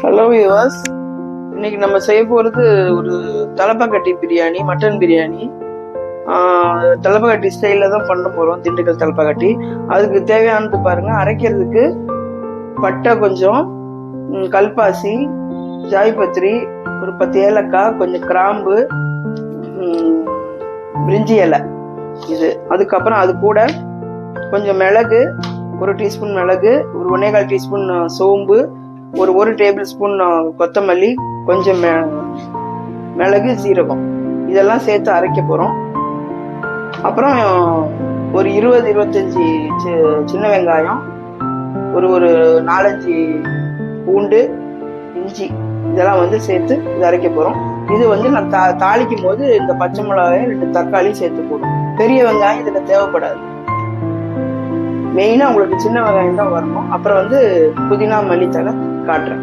Hello viewers, இன்னைக்கு நம்ம செய்ய போகிறது ஒரு தலப்பாக்கட்டி பிரியாணி, மட்டன் பிரியாணி. தலப்பாக்கட்டி ஸ்டைலில் தான் பண்ண போகிறோம், திண்டுக்கல் தலப்பாக்கட்டி. அதுக்கு தேவையானது பாருங்க. அரைக்கிறதுக்கு பட்டை கொஞ்சம், கல்பாசி, ஜாய்பத்திரி, ஒரு 10 ஏலக்காய், கொஞ்சம் கிராம்பு, பிரிஞ்சி இலை இது. அதுக்கப்புறம் அது கூட கொஞ்சம் மிளகு, 1 டீஸ்பூன் மிளகு, ஒரு 1.25 டீஸ்பூன் சோம்பு, ஒரு டேபிள் ஸ்பூன் கொத்தமல்லி, கொஞ்சம் மிளகு, சீரகம், இதெல்லாம் சேர்த்து அரைக்க போகிறோம். அப்புறம் ஒரு 20-25 சின்ன வெங்காயம், ஒரு 4-5 பூண்டு, இஞ்சி, இதெல்லாம் சேர்த்து இது அரைக்க போகிறோம். இது நான் தாளிக்கும் போது இந்த பச்சை மிளகாயும் 2 தக்காளியும் சேர்த்து போடும். பெரிய வெங்காயம் இதில் தேவைப்படாது. மெயினாக உங்களுக்கு சின்ன வெங்காயம் தான் வரணும். அப்புறம் புதினா, மல்லித்தலை காட்டுறேன்.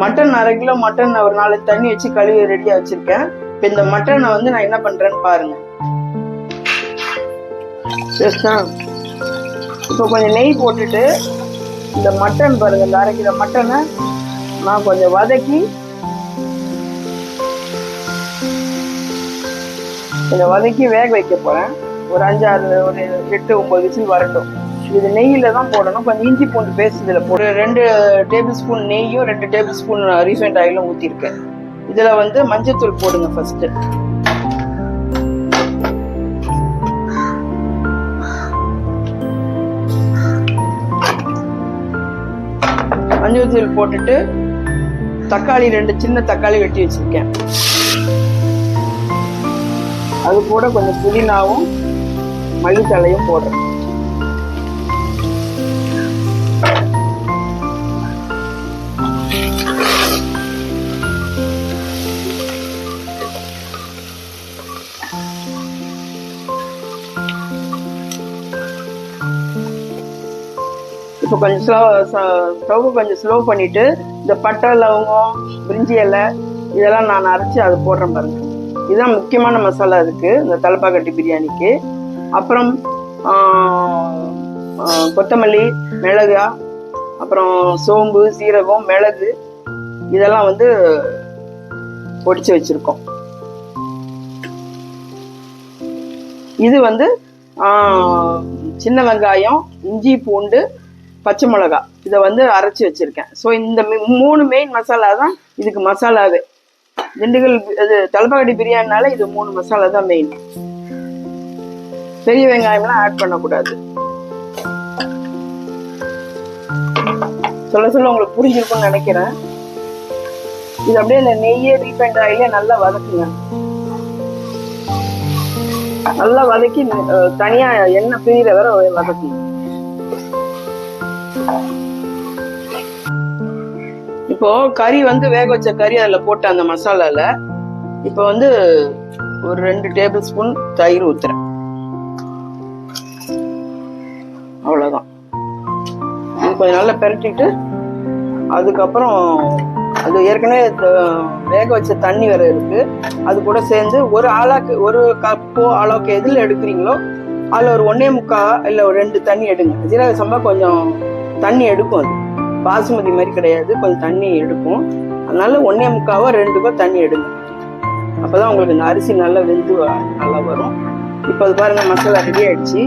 மட்டன் 1/2 கிலோ மட்டன் ஒரு 4 தண்ணி வச்சு கழுவி ரெடியா வச்சிருக்கேன். இப்ப இந்த மட்டனை நான் என்ன பண்றேன்னு பாருங்க. இப்போ கொஞ்சம் நெய் போட்டுட்டு இந்த மட்டன் பாருங்க, இந்த 1/2 கிலோ மட்டனை நான் கொஞ்சம் வதக்கி வேக வைக்க போறேன். ஒரு 8-9 விசில் வரட்டும். இது நெய்யில தான் போடணும். கொஞ்சம் இஞ்சி பூண்டு பேஸ்ட் இதுல போடு. 2 டேபிள் ஸ்பூன் நெய்யும் 2 டேபிள் ஸ்பூன் ரீஃபைண்ட் ஆயிலும் ஊத்திருக்கேன். இதுல மஞ்சத்தூள் போடுங்க ஃபர்ஸ்ட். மஞ்சத்தூள் போட்டுட்டு தக்காளி 2 சின்ன தக்காளி வெட்டி வச்சிருக்கேன். அது கூட கொஞ்சம் புதினாவும் மல்லித்தலையும் போடுறேன். இப்போ கொஞ்சம் ஸ்டவ் கொஞ்சம் ஸ்லோ பண்ணிட்டு இந்த பட்டை, லவங்கம், பிரிஞ்சி இலை இதெல்லாம் நான் அரைச்சி அது போடுறேன் பாருங்க. இதுதான் முக்கியமான மசாலா இருக்கு இந்த தலப்பாக்கட்டி பிரியாணிக்கு. அப்புறம் கொத்தமல்லி, மிளகா, அப்புறம் சோம்பு, சீரகம், மிளகு இதெல்லாம் பொடிச்சு வச்சிருக்கோம். இது சின்ன வெங்காயம், இஞ்சி, பூண்டு, பச்சை மிளகா இதை அரைச்சி வச்சிருக்கேன். ஸோ இந்த 3 மெயின் மசாலா தான் இதுக்கு மசாலாவே. திண்டுக்கல் தலப்பாக்கட்டி பிரியாணினால இது 3 மசாலா தான் மெயின். பெரிய வெங்காயம்லாம் ஆட் பண்ணக்கூடாது. சொல்ல உங்களுக்கு புரிஞ்சிருக்கும்னு நினைக்கிறேன். இது அப்படியே இந்த நெய்யே ரீஃபைண்ட் ஆயிலே நல்லா வதக்குங்க. நல்லா வதக்கி தனியா எண்ணெய் பிரிகிற வர வதக்குங்க. இப்போ கறி வேக வச்ச கறி அதுல போட்டு அந்த மசாலால இப்போ ஒரு 2 டேபிள் ஸ்பூன் தயிர் ஊத்துறேன். அவ்வளவுதான். கொஞ்சம் நல்லா பெரட்டிட்டு அதுக்கப்புறம் அது ஏற்கனவே வேக வச்ச தண்ணி வேற இருக்கு, அது கூட சேர்ந்து ஒரு கப்போ அளவுக்கு எதுல எடுக்கிறீங்களோ அதுல ஒரு 1.25 இல்ல ஒரு 2 தண்ணி எடுங்க. ஜீரக சம்பா கொஞ்சம் தண்ணி எடுக்கும். அது பாசுமதி மாதிரி கிடையாது, கொஞ்சம் தண்ணி எடுக்கும். அதனால 1.25 2 தண்ணி எடுங்க. அப்பதான் உங்களுக்கு இந்த அரிசி நல்லா வெந்து நல்லா வரும். இப்போ அது பாருங்க, மசாலா ரெடி ஆயிடுச்சு.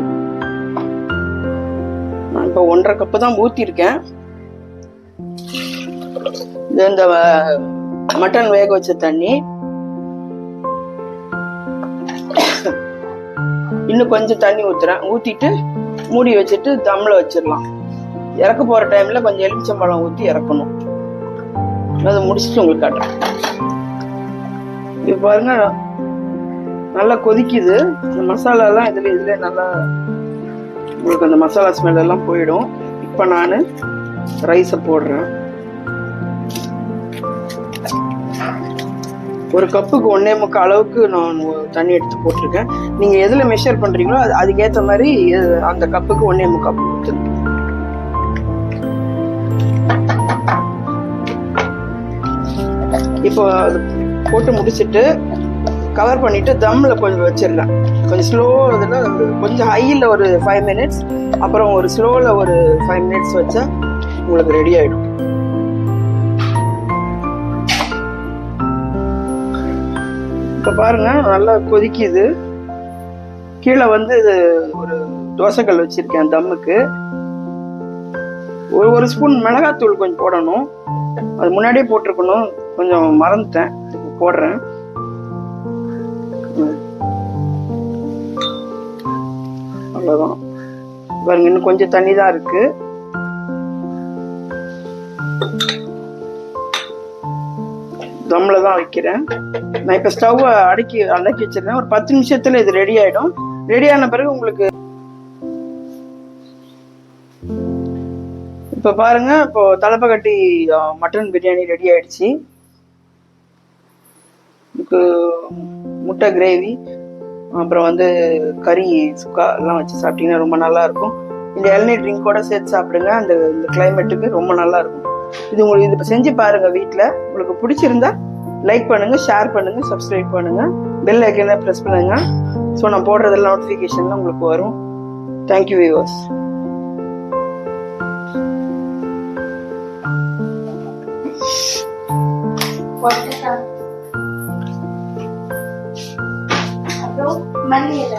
நான் இப்போ 1.5 கப்பு தான் ஊத்திருக்கேன். இந்த மட்டன் வேக வச்ச தண்ணி இன்னும் கொஞ்சம் தண்ணி ஊத்துறேன். ஊத்திட்டு மூடி வச்சுட்டு தம்ல வச்சிடலாம். இறக்க போற டைம்ல கொஞ்சம் எலுமிச்சம்பழம் ஊத்தி இறக்கணும். அதை முடிச்சுட்டு உங்களுக்கு காட்டுறேன். இது பாருங்க, நல்லா கொதிக்குது. இந்த மசாலா எல்லாம் இதுல நல்லா உங்களுக்கு அந்த மசாலா ஸ்மெல் எல்லாம் போயிடும். இப்ப நான் ரைஸை போடுறேன். ஒரு கப்புக்கு 1.25 அளவுக்கு நான் தண்ணி எடுத்து போட்டிருக்கேன். நீங்க எதுல மெஷர் பண்றீங்களோ அதுக்கேற்ற மாதிரி அந்த கப்புக்கு 1.25 கப்பு ஊற்றுங்க. இப்போ போட்டு முடிச்சுட்டு கவர் பண்ணிட்டு தம்மில் கொஞ்சம் வச்சிடலாம். கொஞ்சம் ஸ்லோ இதில் கொஞ்சம் ஹையில் ஒரு 5 மினிட்ஸ், அப்புறம் ஒரு ஸ்லோவில் ஒரு 5 மினிட்ஸ் வச்சா உங்களுக்கு ரெடி ஆகிடும். இப்போ பாருங்க நல்லா கொதிக்குது. கீழே வந்து ஒரு தோசைக்கல் வச்சிருக்கேன் தம்முக்கு. ஒரு ஸ்பூன் மிளகாத்தூள் கொஞ்சம் போடணும், அது முன்னாடியே போட்டிருக்கணும், கொஞ்சம் மறந்துட்டேன், போடுறேன். அவ்வளோதான். பாருங்க இன்னும் கொஞ்சம் தண்ணி தான் இருக்கு. தம்ல தான் வைக்கிறேன் நான். இப்போ ஸ்டவ் அடக்கி வச்சிருக்கேன். ஒரு 10 நிமிஷத்துல இது ரெடி ஆயிடும். ரெடி ஆன பிறகு உங்களுக்கு இப்போ பாருங்க, இப்போ தலப்பக்கட்டி மட்டன் பிரியாணி ரெடி ஆயிடுச்சு. இதுக்கு முட்டை கிரேவி, அப்புறம் வந்து கறி சுக்கா எல்லாம் வச்சு சாப்பிட்டீங்கன்னா ரொம்ப நல்லா இருக்கும். இந்த இளநீர் ட்ரிங்கோட சேர்த்து சாப்பிடுங்க. அந்த கிளைமேட்டுக்கு ரொம்ப நல்லா இருக்கும். இது உங்களுக்கு இது செஞ்சு பாருங்க வீட்டில். உங்களுக்கு பிடிச்சிருந்தா லைக் பண்ணுங்க, ஷேர் பண்ணுங்க, சப்ஸ்கிரைப் பண்ணுங்க, பெல் ஐக்கனை ப்ரெஸ் பண்ணுங்க. ஸோ நான் போடுறதெல்லாம் நோட்டிஃபிகேஷன்லாம் உங்களுக்கு வரும். Thank you viewers. அப்புறம் மல்லியில